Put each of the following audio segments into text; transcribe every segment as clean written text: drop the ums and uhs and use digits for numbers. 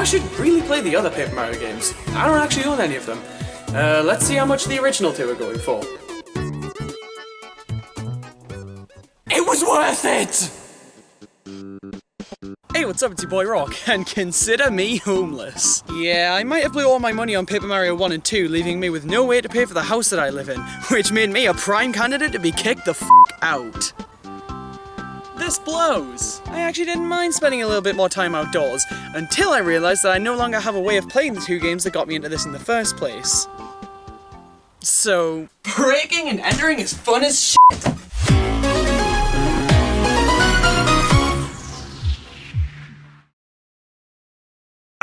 should really play the other Paper Mario games. I don't actually own any of them. Let's see how much the original two are going for. It was worth it! Hey, what's up, it's your boy Rawk, and consider me homeless. Yeah, I might have blew all my money on Paper Mario 1 and 2, leaving me with no way to pay for the house that I live in, which made me a prime candidate to be kicked the f*** out. This blows. I actually didn't mind spending a little bit more time outdoors, until I realised that I no longer have a way of playing the two games that got me into this in the first place. So, breaking and entering is fun as shit!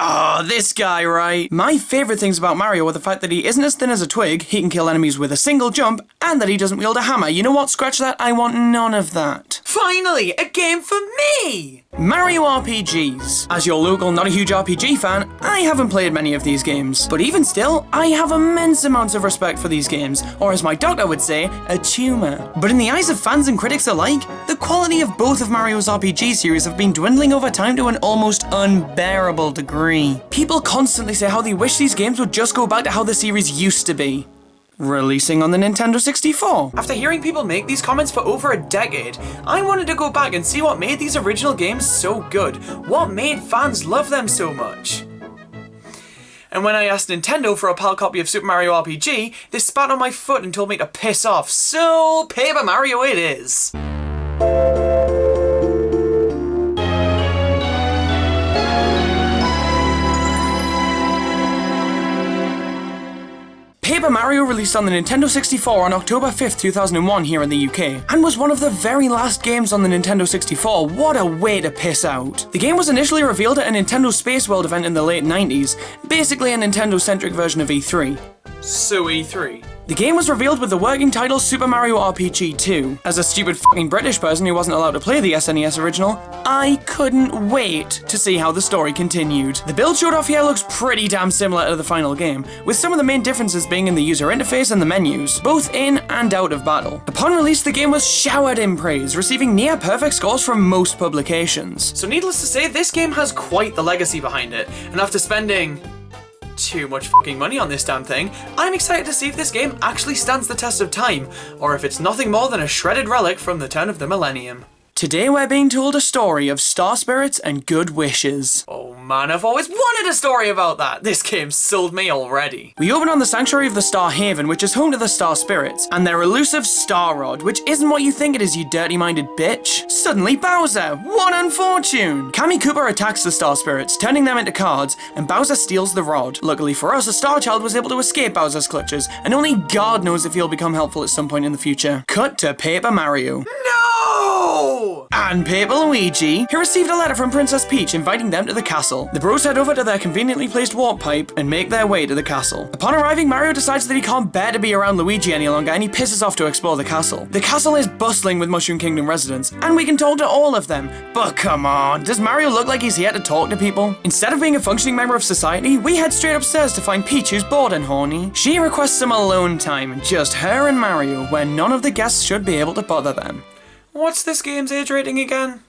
Oh, this guy, right? My favourite things about Mario are the fact that he isn't as thin as a twig, he can kill enemies with a single jump, and that he doesn't wield a hammer. You know what? Scratch that. I want none of that. Finally, a game for me! Mario RPGs. As your local, not a huge RPG fan, I haven't played many of these games. But even still, I have immense amounts of respect for these games, or as my doctor would say, a tumour. But in the eyes of fans and critics alike, the quality of both of Mario's RPG series have been dwindling over time to an almost unbearable degree. People constantly say how they wish these games would just go back to how the series used to be. Releasing on the Nintendo 64. After hearing people make these comments for over a decade, I wanted to go back and see what made these original games so good. What made fans love them so much? And when I asked Nintendo for a PAL copy of Super Mario RPG, they spat on my foot and told me to piss off. So, Paper Mario it is. Paper Mario released on the Nintendo 64 on October 5th, 2001 here in the UK, and was one of the very last games on the Nintendo 64. What a way to piss out. The game was initially revealed at a Nintendo Space World event in the late 90s, basically a Nintendo-centric version of E3. So E3. The game was revealed with the working title Super Mario RPG 2. As a stupid fucking British person who wasn't allowed to play the SNES original, I couldn't wait to see how the story continued. The build showed off here looks pretty damn similar to the final game, with some of the main differences being in the user interface and the menus, both in and out of battle. Upon release, the game was showered in praise, receiving near perfect scores from most publications. So needless to say, this game has quite the legacy behind it, and after spending too much fucking money on this damn thing, I'm excited to see if this game actually stands the test of time, or if it's nothing more than a shredded relic from the turn of the millennium. Today we're being told a story of star spirits and good wishes. Oh man, I've always wanted a story about that! This game sold me already. We open on the Sanctuary of the Star Haven, which is home to the star spirits, and their elusive Star Rod, which isn't what you think it is, you dirty-minded bitch. Suddenly Bowser! What unfortune! Koopa attacks the star spirits, turning them into cards, and Bowser steals the rod. Luckily for us, a Star Child was able to escape Bowser's clutches, and only God knows if he'll become helpful at some point in the future. Cut to Paper Mario. No! And Paper Luigi, who received a letter from Princess Peach inviting them to the castle. The bros head over to their conveniently placed warp pipe and make their way to the castle. Upon arriving, Mario decides that he can't bear to be around Luigi any longer and he pisses off to explore the castle. The castle is bustling with Mushroom Kingdom residents, and we can talk to all of them. But come on, does Mario look like he's here to talk to people? Instead of being a functioning member of society, we head straight upstairs to find Peach, who's bored and horny. She requests some alone time, just her and Mario, where none of the guests should be able to bother them. What's this game's age rating again?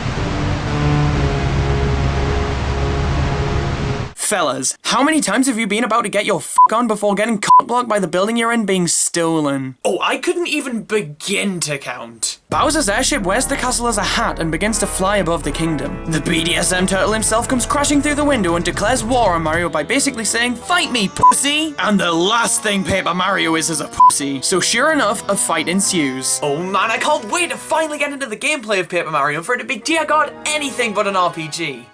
Fellas, how many times have you been about to get your f*** on before getting cock-blocked by the building you're in being stolen? Oh, I couldn't even begin to count. Bowser's airship wears the castle as a hat and begins to fly above the kingdom. The BDSM turtle himself comes crashing through the window and declares war on Mario by basically saying, "Fight me, pussy!" And the last thing Paper Mario is a pussy. So sure enough, a fight ensues. Oh man, I can't wait to finally get into the gameplay of Paper Mario for it to be, dear God, anything but an RPG.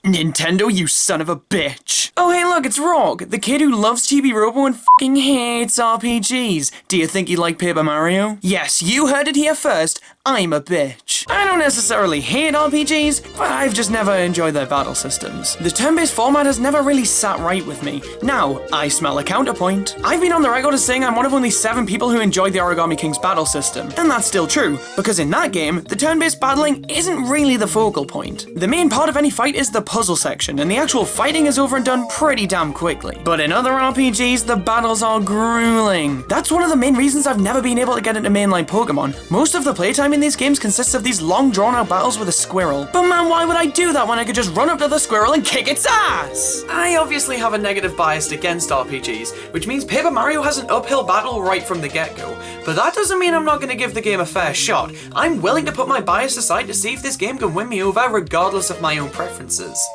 Nintendo, you son of a bitch. Oh hey look, it's Rawk, the kid who loves Chibi Robo and fucking hates RPGs. Do you think you like Paper Mario? Yes, you heard it here first. I'm a bitch. I don't necessarily hate RPGs, but I've just never enjoyed their battle systems. The turn-based format has never really sat right with me. Now, I smell a counterpoint. I've been on the record as saying I'm one of only 7 people who enjoyed the Origami King's battle system, and that's still true, because in that game, the turn-based battling isn't really the focal point. The main part of any fight is the puzzle section, and the actual fighting is over and done pretty damn quickly. But in other RPGs, the battles are grueling. That's one of the main reasons I've never been able to get into mainline Pokemon. Most of the playtime in these games consists of these long drawn-out battles with a squirrel. But man, why would I do that when I could just run up to the squirrel and kick its ass? I obviously have a negative bias against RPGs, which means Paper Mario has an uphill battle right from the get-go. But that doesn't mean I'm not going to give the game a fair shot. I'm willing to put my bias aside to see if this game can win me over regardless of my own preferences.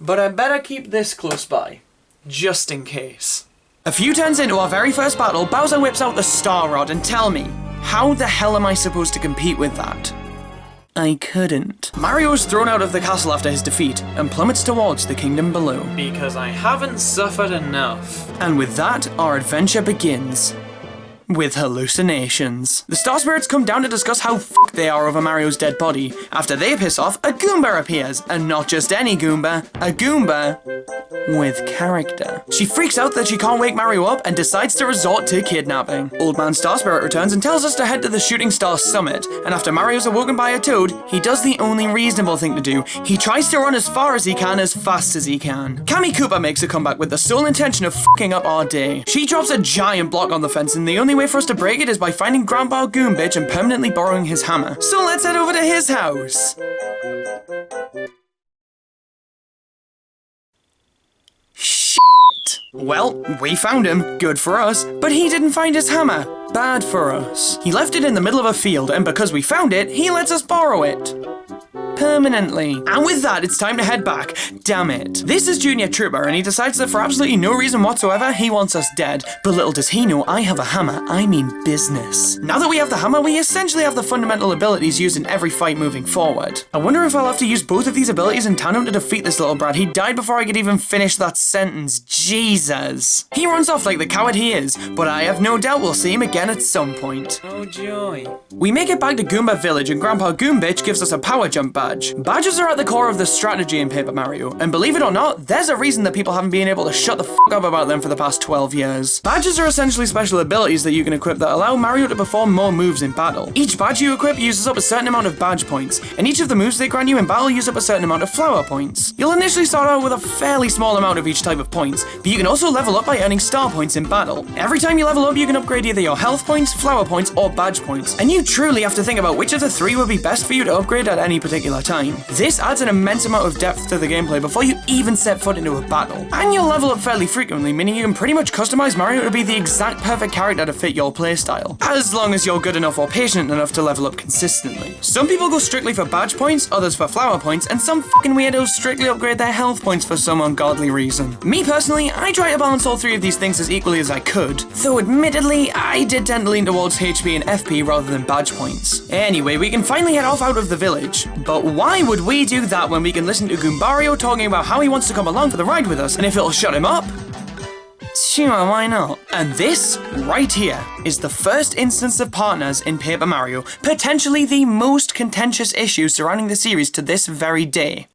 But I better keep this close by, just in case. A few turns into our very first battle, Bowser whips out the Star Rod and tell me, how the hell am I supposed to compete with that? I couldn't. Mario is thrown out of the castle after his defeat and plummets towards the kingdom below. Because I haven't suffered enough. And with that, our adventure begins. With hallucinations. The Star Spirits come down to discuss how f***ed they are over Mario's dead body. After they piss off, a Goomba appears. And not just any Goomba, a Goomba with character. She freaks out that she can't wake Mario up and decides to resort to kidnapping. Old Man Star Spirit returns and tells us to head to the Shooting Star Summit. And after Mario's awoken by a toad, he does the only reasonable thing to do. He tries to run as far as he can, as fast as he can. Cammy Koopa makes a comeback with the sole intention of f***ing up our day. She drops a giant block on the fence and the only way for us to break it is by finding Grandpa Goombitch and permanently borrowing his hammer. So let's head over to his house. Shit. Well, we found him, good for us, but he didn't find his hammer, bad for us. He left it in the middle of a field, and because we found it, he lets us borrow it. Permanently. And with that, it's time to head back. Damn it. This is Junior Trooper, and he decides that for absolutely no reason whatsoever, he wants us dead. But little does he know, I have a hammer. I mean business. Now that we have the hammer, we essentially have the fundamental abilities used in every fight moving forward. I wonder if I'll have to use both of these abilities in tandem to defeat this little brat. He died before I could even finish that sentence. Jesus. He runs off like the coward he is, but I have no doubt we'll see him again at some point. Oh joy. We make it back to Goomba Village, and Grandpa Goombitch gives us a power jump badge. Badges are at the core of the strategy in Paper Mario, and believe it or not, there's a reason that people haven't been able to shut the f*** up about them for the past 12 years. Badges are essentially special abilities that you can equip that allow Mario to perform more moves in battle. Each badge you equip uses up a certain amount of badge points, and each of the moves they grant you in battle use up a certain amount of flower points. You'll initially start out with a fairly small amount of each type of points, but you can also level up by earning star points in battle. Every time you level up, you can upgrade either your health points, flower points, or badge points, and you truly have to think about which of the three would be best for you to upgrade at any particular time. This adds an immense amount of depth to the gameplay before you even set foot into a battle. And you'll level up fairly frequently, meaning you can pretty much customize Mario to be the exact perfect character to fit your playstyle, as long as you're good enough or patient enough to level up consistently. Some people go strictly for badge points, others for flower points, and some fucking weirdos strictly upgrade their health points for some ungodly reason. Me personally, I try to balance all three of these things as equally as I could, though admittedly, I did tend to lean towards HP and FP rather than badge points. Anyway, we can finally head off out of the village, but why would we do that when we can listen to Goombario talking about how he wants to come along for the ride with us, and if it'll shut him up? Sure, why not? And this, right here, is the first instance of partners in Paper Mario, potentially the most contentious issue surrounding the series to this very day.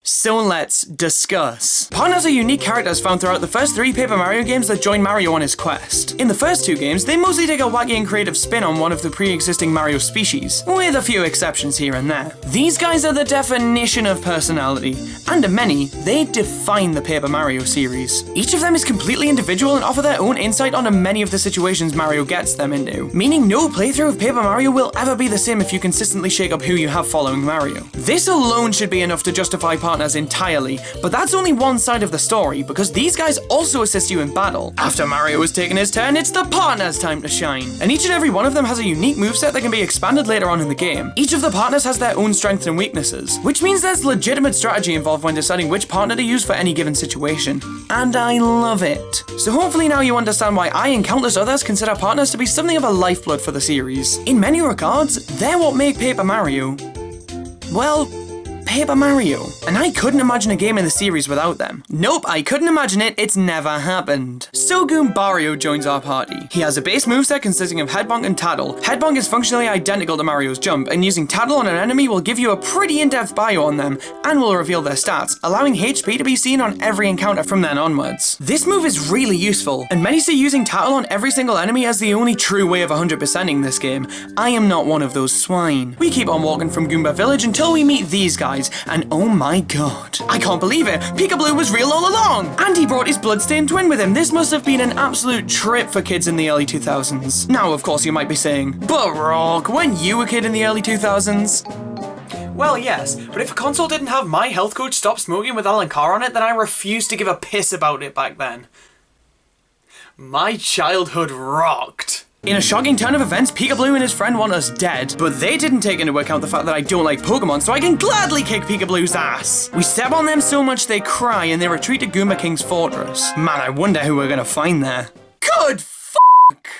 So let's discuss. Partners are unique characters found throughout the first three Paper Mario games that join Mario on his quest. In the first two games, they mostly take a wacky and creative spin on one of the pre-existing Mario species, with a few exceptions here and there. These guys are the definition of personality, and to many, they define the Paper Mario series. Each of them is completely individual and offer their own insight onto many of the situations Mario gets them into, meaning no playthrough of Paper Mario will ever be the same if you consistently shake up who you have following Mario. This alone should be enough to justify partners entirely, but that's only one side of the story, because these guys also assist you in battle. After Mario has taken his turn, it's the partners' time to shine. And each and every one of them has a unique moveset that can be expanded later on in the game. Each of the partners has their own strengths and weaknesses, which means there's legitimate strategy involved when deciding which partner to use for any given situation. And I love it. So hopefully now you understand why I and countless others consider partners to be something of a lifeblood for the series. In many regards, they're what make Paper Mario, well, Paper Mario. And I couldn't imagine a game in the series without them. Nope, I couldn't imagine it, it's never happened. So Goombario joins our party. He has a base moveset consisting of Headbonk and Tattle. Headbonk is functionally identical to Mario's jump, and using Tattle on an enemy will give you a pretty in-depth bio on them, and will reveal their stats, allowing HP to be seen on every encounter from then onwards. This move is really useful, and many see using Tattle on every single enemy as the only true way of 100%ing this game. I am not one of those swine. We keep on walking from Goomba Village until we meet these guys, eyes, and oh my god. I can't believe it, Peekaboo was real all along! And he brought his bloodstained twin with him. This must have been an absolute trip for kids in the early 2000s. Now, of course, you might be saying, but Rawk, weren't you a kid in the early 2000s? Well, yes, but if a console didn't have My Health Coach Stop Smoking with Alan Carr on it, then I refused to give a piss about it back then. My childhood rocked. In a shocking turn of events, Peekaboo and his friend want us dead, but they didn't take into account the fact that I don't like Pokemon, so I can gladly kick Peekaboo's ass. We step on them so much they cry and they retreat to Goomba King's fortress. Man, I wonder who we're gonna find there. Good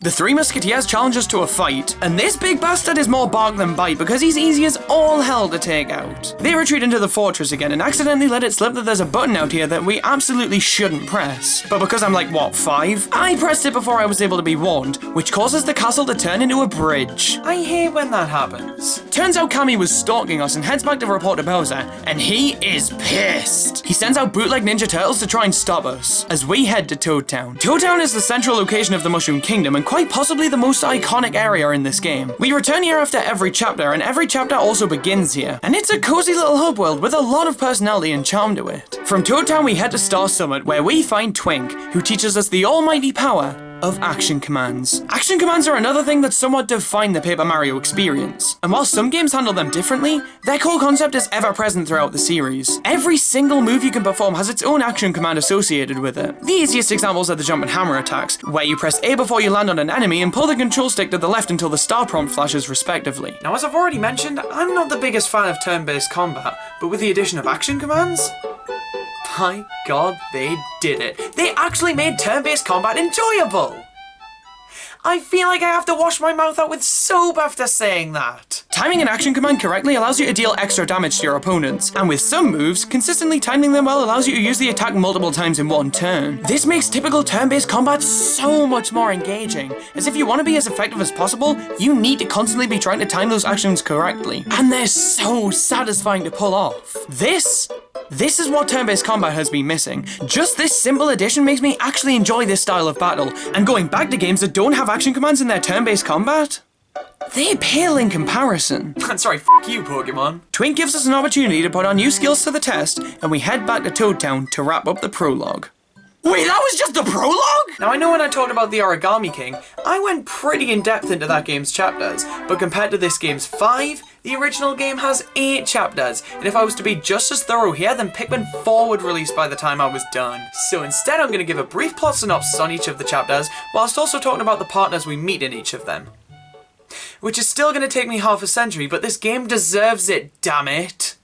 The Three Musketeers challenge us to a fight, and this big bastard is more bark than bite because he's easy as all hell to take out. They retreat into the fortress again and accidentally let it slip that there's a button out here that we absolutely shouldn't press. But because I'm like, what, 5? I pressed it before I was able to be warned, which causes the castle to turn into a bridge. I hate when that happens. Turns out Cammy was stalking us and heads back to report to Bowser, and he is pissed. He sends out bootleg Ninja Turtles to try and stop us, as we head to Toad Town. Toad Town is the central location of the Mushroom Kingdom and quite possibly the most iconic area in this game. We return here after every chapter, and every chapter also begins here. And it's a cozy little hub world with a lot of personality and charm to it. From Toad Town we head to Star Summit, where we find Twink, who teaches us the almighty power of action commands. Action commands are another thing that somewhat define the Paper Mario experience. And while some games handle them differently, their core concept is ever present throughout the series. Every single move you can perform has its own action command associated with it. The easiest examples are the jump and hammer attacks, where you press A before you land on an enemy and pull the control stick to the left until the star prompt flashes respectively. Now, as I've already mentioned, I'm not the biggest fan of turn-based combat, but with the addition of action commands, my god, they did it. They actually made turn-based combat enjoyable! I feel like I have to wash my mouth out with soap after saying that. Timing an action command correctly allows you to deal extra damage to your opponents, and with some moves, consistently timing them well allows you to use the attack multiple times in one turn. This makes typical turn-based combat so much more engaging, as if you want to be as effective as possible, you need to constantly be trying to time those actions correctly. And they're so satisfying to pull off. This is what turn-based combat has been missing. Just this simple addition makes me actually enjoy this style of battle, and going back to games that don't have action commands in their turn-based combat, they pale in comparison. Sorry, f*** you, Pokemon. Twink gives us an opportunity to put our new skills to the test, and we head back to Toad Town to wrap up the prologue. Wait, that was just the prologue? Now, I know when I talked about the Origami King, I went pretty in-depth into that game's chapters, but compared to this game's 5, the original game has 8 chapters, and if I was to be just as thorough here, then Pikmin 4 would release by the time I was done. So instead, I'm going to give a brief plot synopsis on each of the chapters, whilst also talking about the partners we meet in each of them. Which is still going to take me half a century, but this game deserves it, damn it.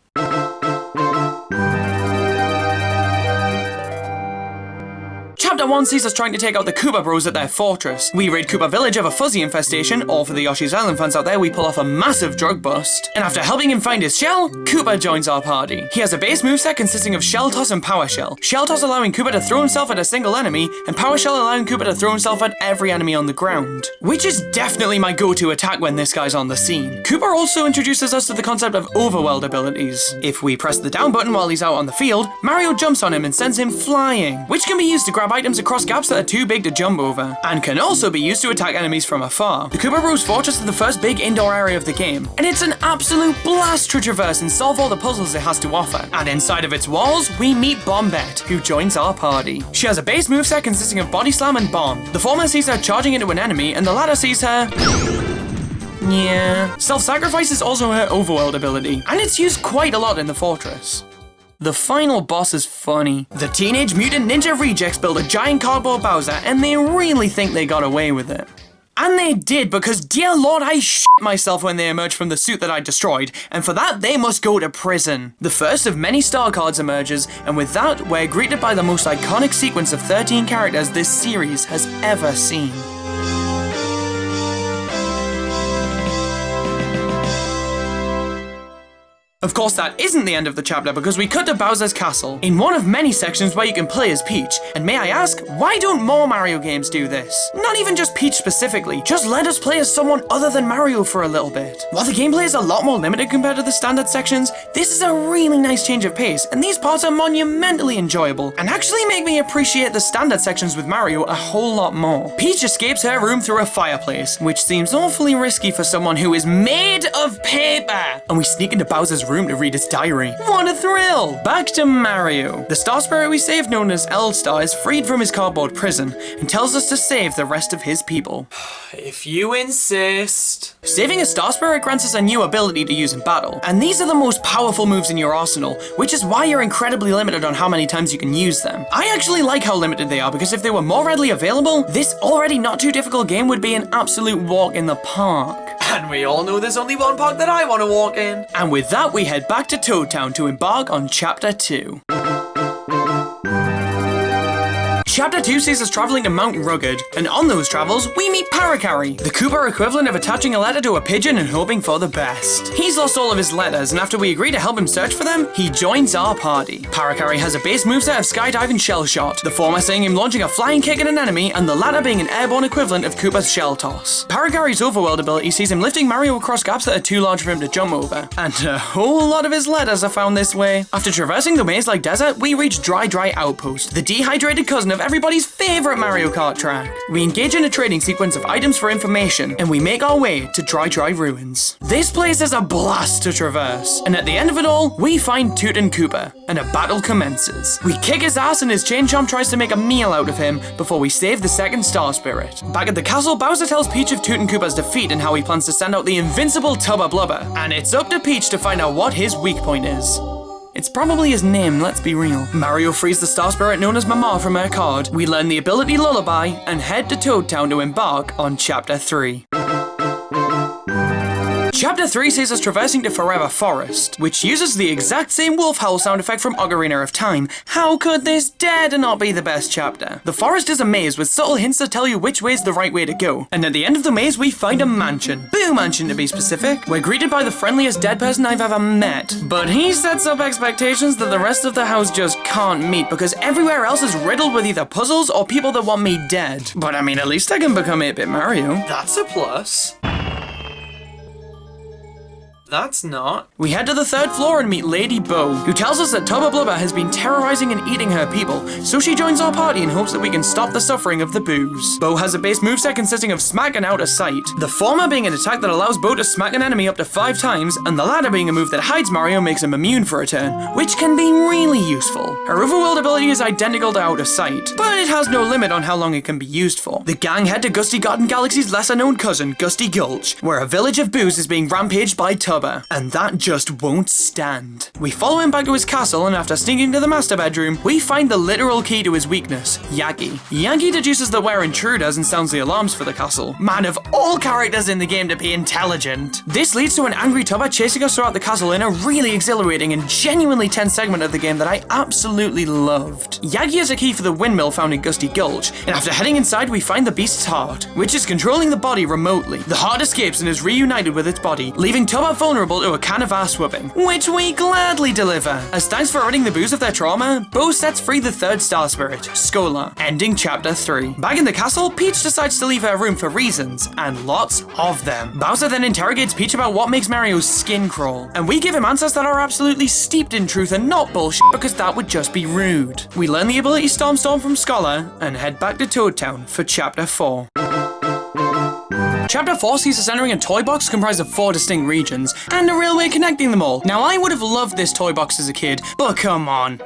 Chapter 1 sees us trying to take out the Koopa Bros at their fortress. We raid Koopa Village of a fuzzy infestation, or for the Yoshi's Island fans out there, we pull off a massive drug bust. And after helping him find his shell, Koopa joins our party. He has a base moveset consisting of Shell Toss and Power Shell. Shell Toss allowing Koopa to throw himself at a single enemy, and Power Shell allowing Koopa to throw himself at every enemy on the ground. Which is definitely my go-to attack when this guy's on the scene. Koopa also introduces us to the concept of Overworld Abilities. If we press the down button while he's out on the field, Mario jumps on him and sends him flying, which can be used to grab items across gaps that are too big to jump over, and can also be used to attack enemies from afar. The Koopa Bros Fortress is the first big indoor area of the game, and it's an absolute blast to traverse and solve all the puzzles it has to offer. And inside of its walls, we meet Bombette, who joins our party. She has a base moveset consisting of Body Slam and Bomb. The former sees her charging into an enemy, and the latter sees her... yeah. Self-sacrifice is also her overworld ability, and it's used quite a lot in the fortress. The final boss is funny. The Teenage Mutant Ninja Rejects build a giant cardboard Bowser, and they really think they got away with it. And they did, because dear lord, I shit myself when they emerged from the suit that I destroyed, and for that they must go to prison. The first of many star cards emerges, and with that, we're greeted by the most iconic sequence of 13 characters this series has ever seen. Of course, that isn't the end of the chapter because we cut to Bowser's castle, in one of many sections where you can play as Peach. And may I ask, why don't more Mario games do this? Not even just Peach specifically, just let us play as someone other than Mario for a little bit. While the gameplay is a lot more limited compared to the standard sections, this is a really nice change of pace, and these parts are monumentally enjoyable, and actually make me appreciate the standard sections with Mario a whole lot more. Peach escapes her room through a fireplace, which seems awfully risky for someone who is made of paper, and we sneak into Bowser's room room to read his diary. What a thrill! Back to Mario. The star spirit we saved, known as L-Star, is freed from his cardboard prison and tells us to save the rest of his people. If you insist. Saving a star spirit grants us a new ability to use in battle, and these are the most powerful moves in your arsenal, which is why you're incredibly limited on how many times you can use them. I actually like how limited they are, because if they were more readily available, this already not too difficult game would be an absolute walk in the park. And we all know there's only one park that I want to walk in. And with that, we head back to Toad Town to embark on Chapter 2. Chapter 2 sees us traveling to Mount Rugged, and on those travels, we meet Parakarry, the Koopa equivalent of attaching a letter to a pigeon and hoping for the best. He's lost all of his letters, and after we agree to help him search for them, he joins our party. Parakarry has a base moveset of Skydive and Shell Shot, the former seeing him launching a flying kick at an enemy, and the latter being an airborne equivalent of Koopa's Shell Toss. Parakarry's Overworld ability sees him lifting Mario across gaps that are too large for him to jump over, and a whole lot of his letters are found this way. After traversing the maze-like desert, we reach Dry Outpost, the dehydrated cousin of everybody's favorite Mario Kart track. We engage in a trading sequence of items for information, and we make our way to Dry Ruins. This place is a blast to traverse, and at the end of it all, we find Toot and Koopa, and a battle commences. We kick his ass and his chain chomp tries to make a meal out of him before we save the second star spirit. Back at the castle, Bowser tells Peach of Toot and Koopa's defeat and how he plans to send out the invincible Tubba Blubber, and it's up to Peach to find out what his weak point is. It's probably his name, let's be real. Mario frees the star spirit known as Mama from her card, we learn the ability Lullaby, and head to Toad Town to embark on Chapter 3. Chapter 3 sees us traversing to Forever Forest, which uses the exact same wolf howl sound effect from Ocarina of Time. How could this dare to not be the best chapter? The forest is a maze with subtle hints that tell you which way is the right way to go. And at the end of the maze, we find a mansion. Boo Mansion to be specific. We're greeted by the friendliest dead person I've ever met. But he sets up expectations that the rest of the house just can't meet because everywhere else is riddled with either puzzles or people that want me dead. But I mean, at least I can become 8-bit Mario. That's a plus. That's not. We head to the 3rd floor and meet Lady Bo, who tells us that Tubba Blubber has been terrorizing and eating her people, so she joins our party in hopes that we can stop the suffering of the boos. Bo has a base moveset consisting of Smack and Out of Sight, the former being an attack that allows Bo to smack an enemy up to 5 times, and the latter being a move that hides Mario and makes him immune for a turn, which can be really useful. Her Overworld ability is identical to Out of Sight, but it has no limit on how long it can be used for. The gang head to Gusty Garden Galaxy's lesser-known cousin, Gusty Gulch, where a village of boos is being rampaged by Tubba. And that just won't stand. We follow him back to his castle, and after sneaking to the master bedroom, we find the literal key to his weakness, Yagi. Yagi deduces that we're intruders and sounds the alarms for the castle. Man, of all characters in the game to be intelligent. This leads to an angry Tubba chasing us throughout the castle in a really exhilarating and genuinely tense segment of the game that I absolutely loved. Yagi is a key for the windmill found in Gusty Gulch, and after heading inside, we find the beast's heart, which is controlling the body remotely. The heart escapes and is reunited with its body, leaving Tubba vulnerable to a can of ass whooping, which we gladly deliver. As thanks for ridding the boos of their trauma, Bo sets free the 3rd star spirit, Skola, ending Chapter 3. Back in the castle, Peach decides to leave her room for reasons, and lots of them. Bowser then interrogates Peach about what makes Mario's skin crawl, and we give him answers that are absolutely steeped in truth and not bullshit because that would just be rude. We learn the ability Storm from Scholar, and head back to Toad Town for Chapter 4. Chapter 4 sees us entering a toy box comprised of 4 distinct regions, and a railway connecting them all. Now, I would have loved this toy box as a kid, but come on.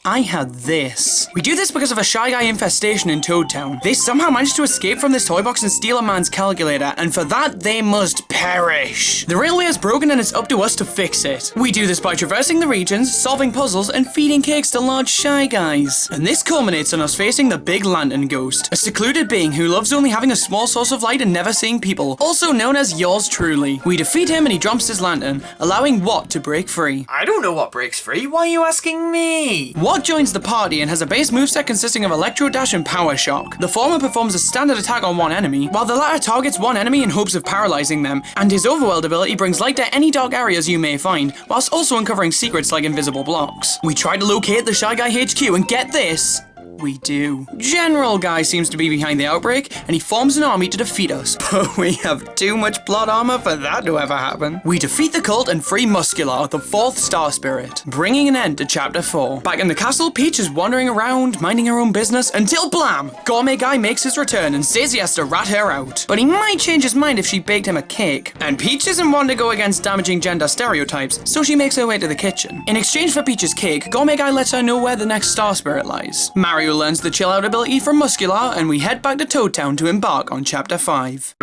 I had this. We do this because of a Shy Guy infestation in Toad Town. They somehow managed to escape from this toy box and steal a man's calculator, and for that, they must perish. The railway is broken and it's up to us to fix it. We do this by traversing the regions, solving puzzles, and feeding cakes to large Shy Guys. And this culminates in us facing the Big Lantern Ghost, a secluded being who loves only having a small source of light and never seeing people, also known as yours truly. We defeat him and he drops his lantern, allowing Watt to break free. I don't know what breaks free. Why are you asking me? Watt joins the party and has a base moveset consisting of Electro Dash and Power Shock. The former performs a standard attack on one enemy, while the latter targets one enemy in hopes of paralyzing them, and his Overworld ability brings light to any dark areas you may find, whilst also uncovering secrets like invisible blocks. We try to locate the Shy Guy HQ and get this. We do. General Guy seems to be behind the outbreak, and he forms an army to defeat us. But we have too much plot armor for that to ever happen. We defeat the cult and free Muscular, the 4th Star Spirit, bringing an end to Chapter 4. Back in the castle, Peach is wandering around, minding her own business, until blam! Gourmet Guy makes his return and says he has to rat her out. But he might change his mind if she baked him a cake. And Peach isn't one to go against damaging gender stereotypes, so she makes her way to the kitchen. In exchange for Peach's cake, Gourmet Guy lets her know where the next Star Spirit lies. Mario learns the Chill Out ability from Muscular, and we head back to Toad Town to embark on Chapter 5.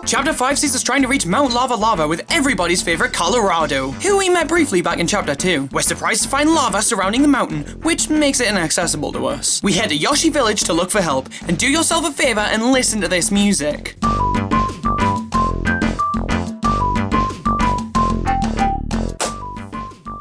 Chapter 5 sees us trying to reach Mount Lava Lava with everybody's favorite Colorado, who we met briefly back in Chapter 2. We're surprised to find lava surrounding the mountain, which makes it inaccessible to us. We head to Yoshi Village to look for help, and do yourself a favor and listen to this music.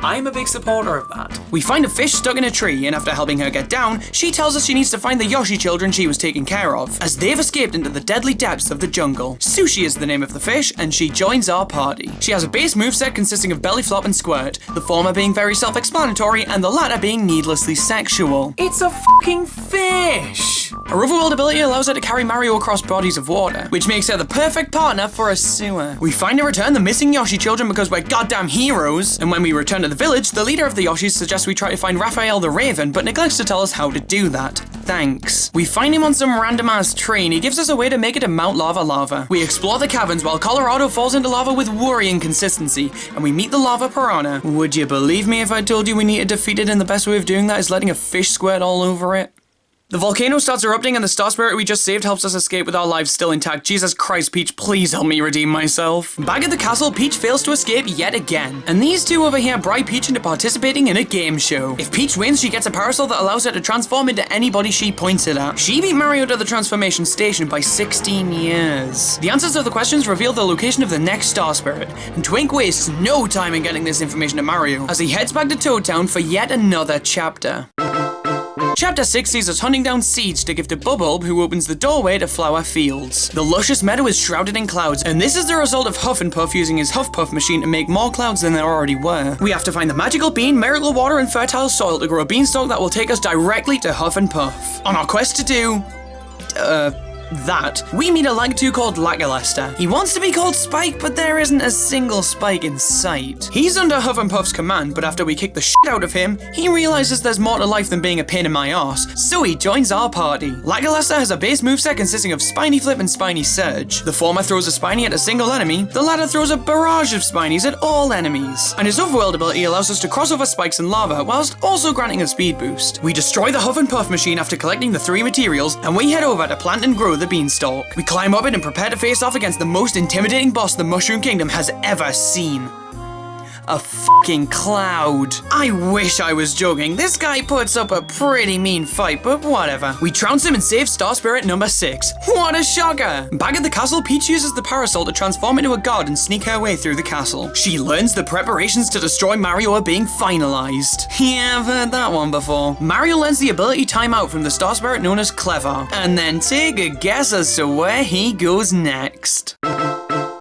I'm a big supporter of that. We find a fish stuck in a tree, and after helping her get down, she tells us she needs to find the Yoshi children she was taking care of, as they've escaped into the deadly depths of the jungle. Sushi is the name of the fish, and she joins our party. She has a base moveset consisting of belly flop and squirt, the former being very self-explanatory, and the latter being needlessly sexual. It's a fucking fish! Her Overworld ability allows her to carry Mario across bodies of water, which makes her the perfect partner for a sewer. We find and return the missing Yoshi children because we're goddamn heroes, and when we return to the village, the leader of the Yoshis suggests we try to find Raphael the Raven, but neglects to tell us how to do that. Thanks. We find him on some random-ass tree, and he gives us a way to make it to Mount Lava Lava. We explore the caverns while Colorado falls into lava with worrying consistency, and we meet the lava piranha. Would you believe me if I told you we need to defeat it, and the best way of doing that is letting a fish squirt all over it? The volcano starts erupting and the Star Spirit we just saved helps us escape with our lives still intact. Jesus Christ, Peach, please help me redeem myself. Back at the castle, Peach fails to escape yet again. And these two over here bribe Peach into participating in a game show. If Peach wins, she gets a parasol that allows her to transform into anybody she points it at. She beat Mario to the transformation station by 16 years. The answers to the questions reveal the location of the next Star Spirit, and Twink wastes no time in getting this information to Mario, as he heads back to Toad Town for yet another chapter. Chapter 6 sees us hunting down seeds to give to Bubulb, who opens the doorway to Flower Fields. The luscious meadow is shrouded in clouds, and this is the result of Huff and Puff using his Huff Puff machine to make more clouds than there already were. We have to find the magical bean, miracle water, and fertile soil to grow a beanstalk that will take us directly to Huff and Puff. On our quest to do... we meet a Lagtu called Lagalasa. He wants to be called Spike, but there isn't a single Spike in sight. He's under Huff and Puff's command, but after we kick the shit out of him, he realizes there's more to life than being a pain in my arse, so he joins our party. Lagalasa has a base moveset consisting of Spiny Flip and Spiny Surge. The former throws a Spiny at a single enemy, the latter throws a barrage of Spinies at all enemies. And his Overworld ability allows us to cross over spikes and lava, whilst also granting a speed boost. We destroy the Huff and Puff machine after collecting the 3 materials, and we head over to plant and grow the beanstalk. We climb up it and prepare to face off against the most intimidating boss the Mushroom Kingdom has ever seen. A fucking cloud. I wish I was joking. This guy puts up a pretty mean fight, but whatever. We trounce him and save Star Spirit number 6. What a shocker! Back at the castle, Peach uses the parasol to transform into a god and sneak her way through the castle. She learns the preparations to destroy Mario are being finalized. Yeah, I've heard that one before. Mario learns the ability Time Out from the Star Spirit known as Clever. And then take a guess as to where he goes next.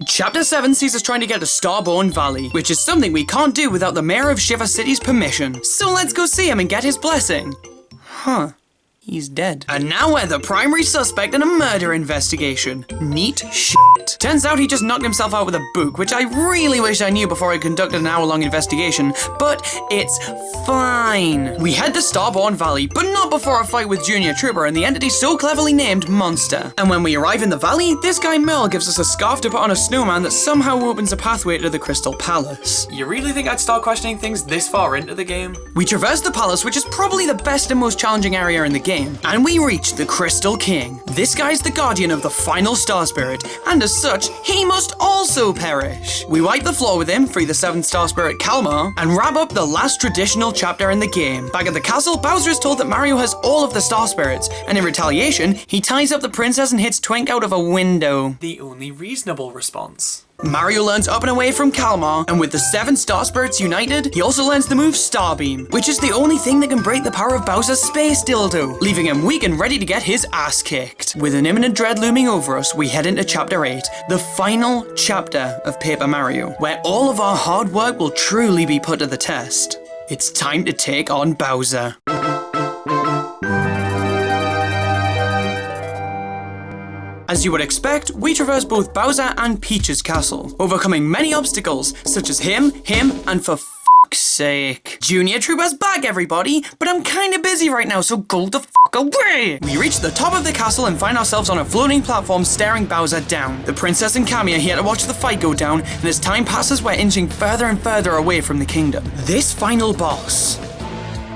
Chapter 7 sees us trying to get to Starborn Valley, which is something we can't do without the mayor of Shiver City's permission. So let's go see him and get his blessing. Huh. He's dead. And now we're the primary suspect in a murder investigation. Neat shit. Turns out he just knocked himself out with a book, which I really wish I knew before I conducted an hour-long investigation, but it's fine. We head to Starborn Valley, but not before a fight with Junior Trooper and the entity so cleverly named Monster. And when we arrive in the valley, this guy Merle gives us a scarf to put on a snowman that somehow opens a pathway to the Crystal Palace. You really think I'd start questioning things this far into the game? We traverse the palace, which is probably the best and most challenging area in the game. And we reach the Crystal King. This guy's the guardian of the final Star Spirit, and as such, he must also perish. We wipe the floor with him, free the 7th Star Spirit Kalmar, and wrap up the last traditional chapter in the game. Back at the castle, Bowser is told that Mario has all of the Star Spirits, and in retaliation, he ties up the princess and hits Twink out of a window. The only reasonable response. Mario learns Up and Away from Kalmar, and with the 7 Star Spirits united, he also learns the move Starbeam, which is the only thing that can break the power of Bowser's space dildo, leaving him weak and ready to get his ass kicked. With an imminent dread looming over us, we head into Chapter 8, the final chapter of Paper Mario, where all of our hard work will truly be put to the test. It's time to take on Bowser. As you would expect, we traverse both Bowser and Peach's castle, overcoming many obstacles, such as him, and for fuck's sake. Junior Trooper's back, everybody, but I'm kinda busy right now, so go the fuck away! We reach the top of the castle and find ourselves on a floating platform staring Bowser down. The princess and Cammy are here to watch the fight go down, and as time passes, we're inching further and further away from the kingdom. This final boss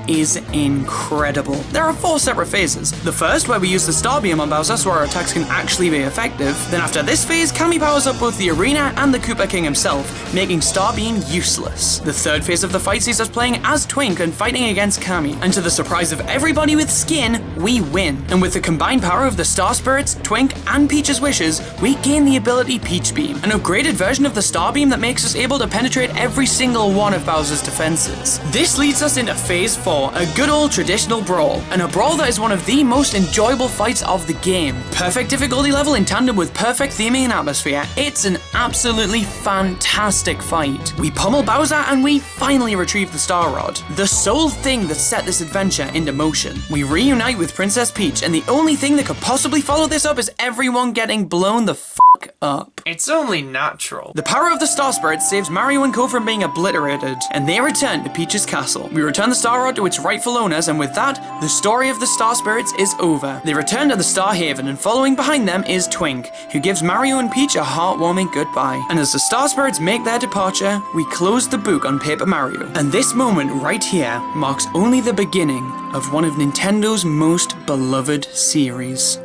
is incredible. There are 4 separate phases. The first, where we use the star beam on Bowser so our attacks can actually be effective. Then after this phase, Cammy powers up both the arena and the Koopa King himself, making star beam useless. The third phase of the fight sees us playing as Twink and fighting against Cammy, and to the surprise of everybody with skin, we win. And with the combined power of the Star Spirits, Twink, and Peach's wishes, we gain the ability Peach Beam, an upgraded version of the star beam that makes us able to penetrate every single one of Bowser's defenses. This leads us into phase 4, a good old traditional brawl, and a brawl that is one of the most enjoyable fights of the game. Perfect difficulty level in tandem with perfect theming and atmosphere. It's an absolutely fantastic fight. We pummel Bowser and we finally retrieve the Star Rod, the sole thing that set this adventure into motion. We reunite with Princess Peach, and the only thing that could possibly follow this up is everyone getting blown the fuck up. It's only natural. The power of the Star Spirit saves Mario and Co from being obliterated, and they return to Peach's castle. We return the Star Rod to its rightful owners, and with that, the story of the Star Spirits is over. They return to the Star Haven, and following behind them is Twink, who gives Mario and Peach a heartwarming goodbye. And as the Star Spirits make their departure, we close the book on Paper Mario. And this moment right here marks only the beginning of one of Nintendo's most beloved series.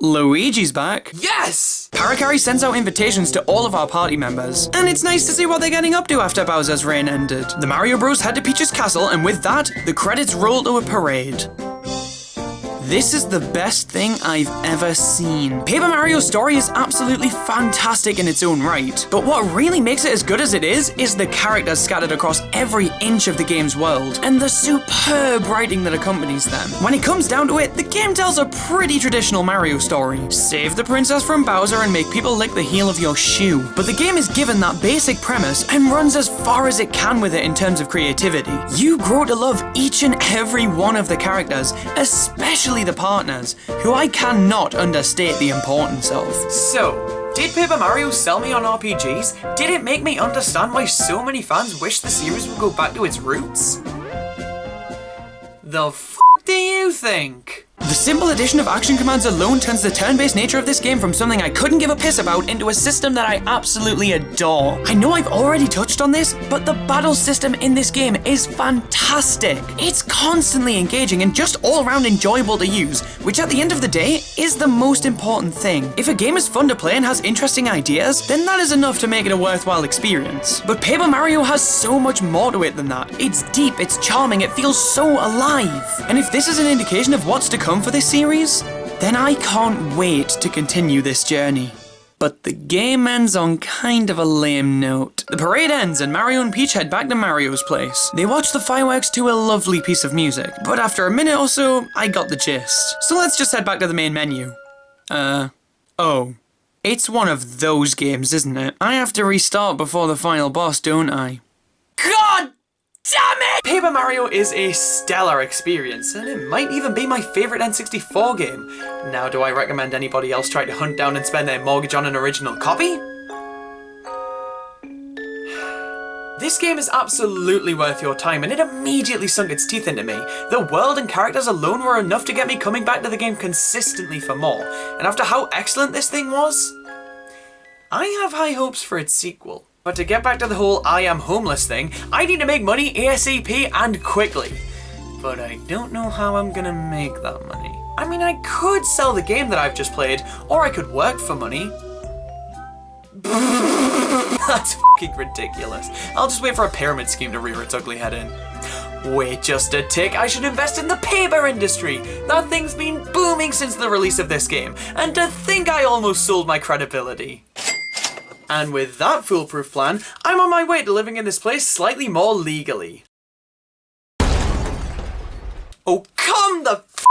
Luigi's back. Yes! Paracari sends out invitations to all of our party members, and it's nice to see what they're getting up to after Bowser's reign ended. The Mario Bros head to Peach's castle, and with that, the credits roll to a parade. This is the best thing I've ever seen. Paper Mario's story is absolutely fantastic in its own right, but what really makes it as good as it is the characters scattered across every inch of the game's world, and the superb writing that accompanies them. When it comes down to it, the game tells a pretty traditional Mario story. Save the princess from Bowser and make people lick the heel of your shoe. But the game is given that basic premise and runs as far as it can with it in terms of creativity. You grow to love each and every one of the characters, especially the partners, who I cannot understate the importance of. So, did Paper Mario sell me on RPGs? Did it make me understand why so many fans wish the series would go back to its roots? The f*** do you think? The simple addition of action commands alone turns the turn-based nature of this game from something I couldn't give a piss about into a system that I absolutely adore. I know I've already touched on this, but the battle system in this game is fantastic. It's constantly engaging and just all-around enjoyable to use, which at the end of the day is the most important thing. If a game is fun to play and has interesting ideas, then that is enough to make it a worthwhile experience. But Paper Mario has so much more to it than that. It's deep, it's charming, it feels so alive. And if this is an indication of what's to come for this series, then I can't wait to continue this journey. But the game ends on kind of a lame note. The parade ends and Mario and Peach head back to Mario's place. They watch the fireworks to a lovely piece of music, but after a minute or so, I got the gist. So let's just head back to the main menu. Oh. It's one of those games, isn't it? I have to restart before the final boss, don't I? God damn it! Paper Mario is a stellar experience, and it might even be my favourite N64 game. Now, do I recommend anybody else try to hunt down and spend their mortgage on an original copy? This game is absolutely worth your time, and it immediately sunk its teeth into me. The world and characters alone were enough to get me coming back to the game consistently for more, and after how excellent this thing was, I have high hopes for its sequel. But to get back to the whole I am homeless thing, I need to make money ASAP and quickly. But I don't know how I'm gonna make that money. I mean, I could sell the game that I've just played, or I could work for money. That's fucking ridiculous. I'll just wait for a pyramid scheme to rear its ugly head in. Wait just a tick, I should invest in the paper industry! That thing's been booming since the release of this game, and to think I almost sold my credibility. And with that foolproof plan, I'm on my way to living in this place slightly more legally. Oh, come the f***